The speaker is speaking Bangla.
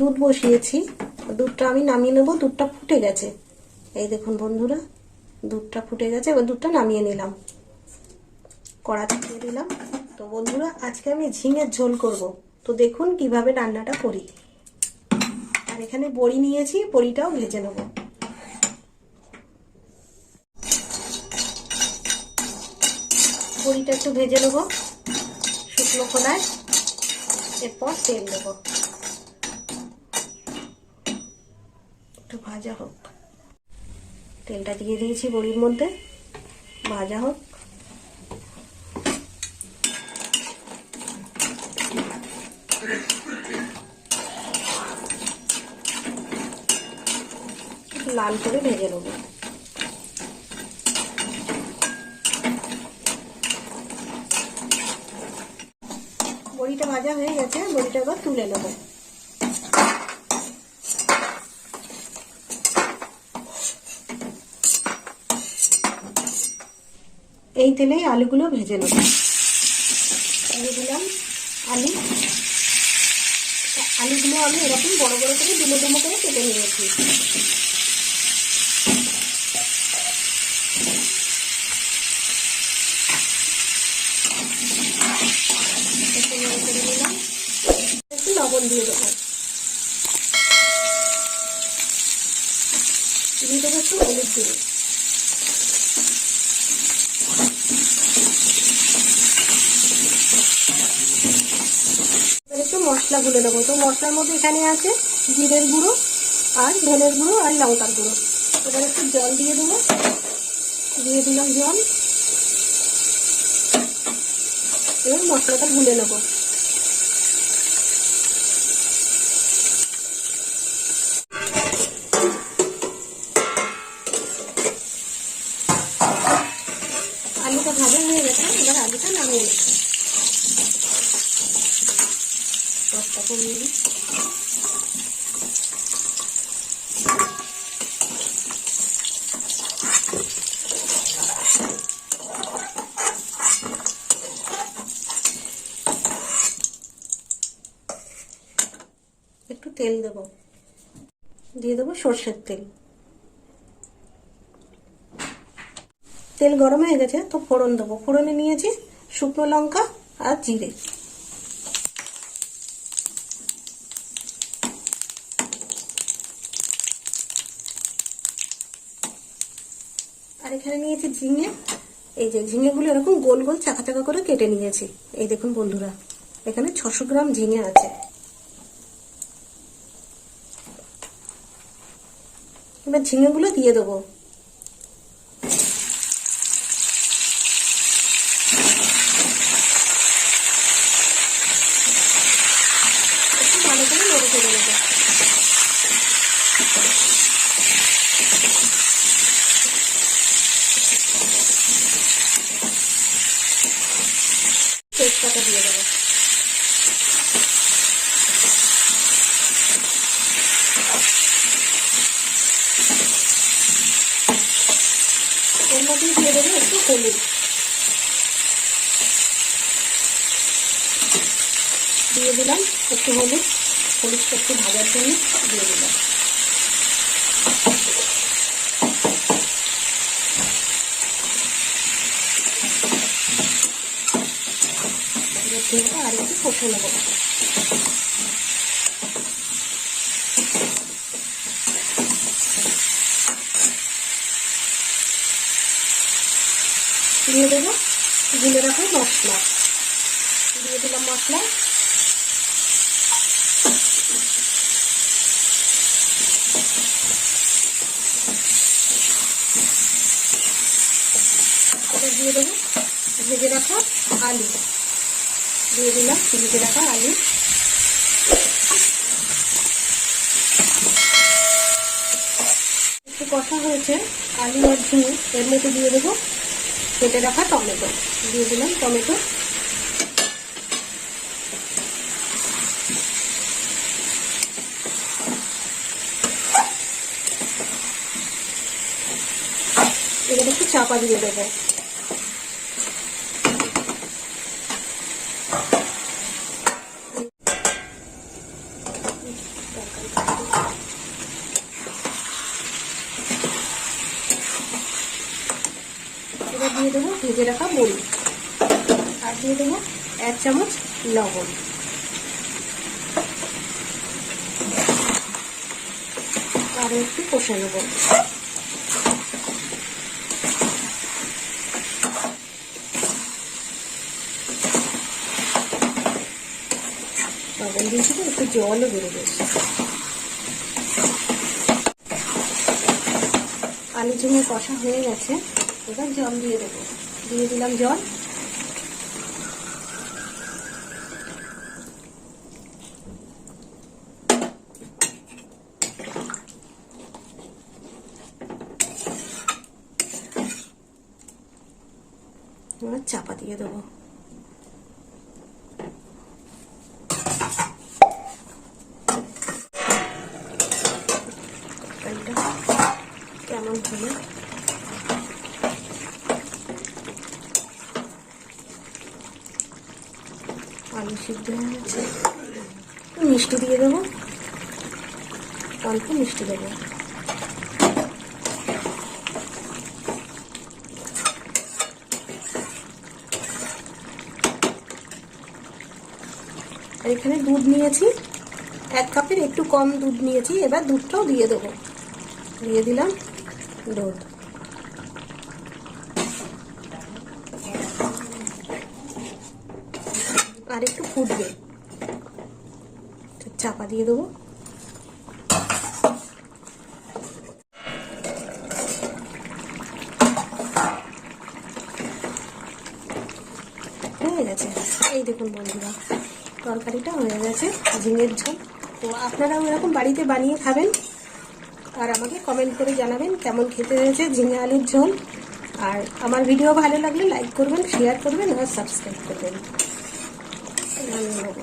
দুধ বসিয়েছি, দুধটা আমি নামিয়ে নেবো। দুধটা ফুটে গেছে, এই দেখুন বন্ধুরা, দুধটা ফুটে গেছে। এবার দুধটা নামিয়ে নিলাম, কড়াতে দিয়ে দিলাম। তো বন্ধুরা, আজকে আমি ঝিঙের ঝোল করব। তো দেখুন কিভাবে রান্নাটা করি। আর এখানে বড়ি নিয়েছি, বড়িটাও ভেজে নেব। বড়িটা একটু ভেজে নেব শুকনো খোলায়, এরপর তেল দেব। একটু ভাজা হোক, তেলটা দিয়ে দিয়েছি বড়ির মধ্যে, ভাজা হোক। লাল করে ভেজে নেব। বড়িটা ভাজা হয়ে গেছে, বড়িটা এবার তুলে নেব। এই তেলেই আলুগুলো ভেজে নেব। দিয়ে দিলাম আলু। আলুগুলো আমি এরকম বড় বড় করে ডুমো ডুমো করে কেটে নিয়েছি। একটু লবণ দিয়ে দেবো, দিয়ে দেবো একটু হলুদ দিয়ে। একটু মশলা গুলে নেবো। তো মশলার মধ্যে এখানে আছে জিরের গুঁড়ো আর ধনের গুঁড়ো আর লঙ্কার গুঁড়ো। এবার একটু জল দিয়ে দেবো, দিয়ে দিলাম জল। এবার মশলাটা গুলে নেবো। আলুটা ভাজা হয়ে গেছে, এবার আলুটা নামিয়ে নেব। রসটা কমিয়ে দিই। একটু তেল দেব, দিয়ে দেবো সর্ষের তেল। তেল গরম হয়ে গেছে, তো ফোড়ন দেবো। ফোড়নে নিয়েছি শুকনো লঙ্কা আর জিরে। আর এখানে নিয়েছি ঝিঙে। এই যে ঝিঙেগুলো এরকম গোল গোল চাকা চাকা করে কেটে নিয়েছি। এই দেখুন বন্ধুরা, এখানে 600 গ্রাম ঝিঙে আছে। এবার ঝিঙেগুলো দিয়ে দেবো। একটু ভালো করে নেড়ে চেড়ে নেবো। তেজপাতা দিয়ে দেবো। এর মধ্যেই দিয়ে দেবো একটু হলুদ। দিয়ে দিলাম একটু হলুদ। হলুদটা একটু ভাজার জন্য দিয়ে দিলাম। তেলটা আর একটু কষে নেব। দিয়ে দেবো গুলে রাখা মশলা। দিয়ে দিলাম মশলা। এবার দিয়ে দেবো ভেজে রাখা আলু। দিয়ে দিলাম ভেজে রাখা আলু। একটু কষা হয়েছে আলু আর ঝিঙে, এর মধ্যে দিয়ে দেবো কেটে রাখা টমেটো। দিয়ে দিলাম টমেটো। এবার একটু চাপা দিয়ে দেবো। ভেজে রাখা বড়ি, আর দিয়ে দেবো 1 চামচ লবণ। আর একটু কষে নেব। লবণ দিয়েছি তো একটু জলও বেরোবে। আলু ঝিঙে কষা হয়ে গেছে, এবার জল দিয়ে দেবো। দিয়ে দিলাম জল। এবার চাপা দিয়ে দেবো। কেমন হলো? আলু সিদ্ধ হয়ে গেছে। মিষ্টি দিয়ে দেবো, অল্প মিষ্টি দেবো। আর এখানে দুধ নিয়েছি, 1 কাপের একটু কম দুধ নিয়েছি। এবার দুধটাও দিয়ে দেবো। দিয়ে দিলাম দুধ। আর একটু ফুটবে, চাপা দিয়ে দেবো। হয়ে গেছে। এই দেখুন বন্ধুরা, তরকারিটা হয়ে গেছে, ঝিঙের ঝোল। তো আপনারাও এরকম বাড়িতে বানিয়ে খাবেন, আর আমাকে কমেন্ট করে জানাবেন কেমন খেতে হয়েছে ঝিঙে আলুর ঝোল। আর আমার ভিডিও ভালো লাগলে লাইক করবেন, শেয়ার করবেন আর সাবস্ক্রাইব করবেন। ধন্যবাদ।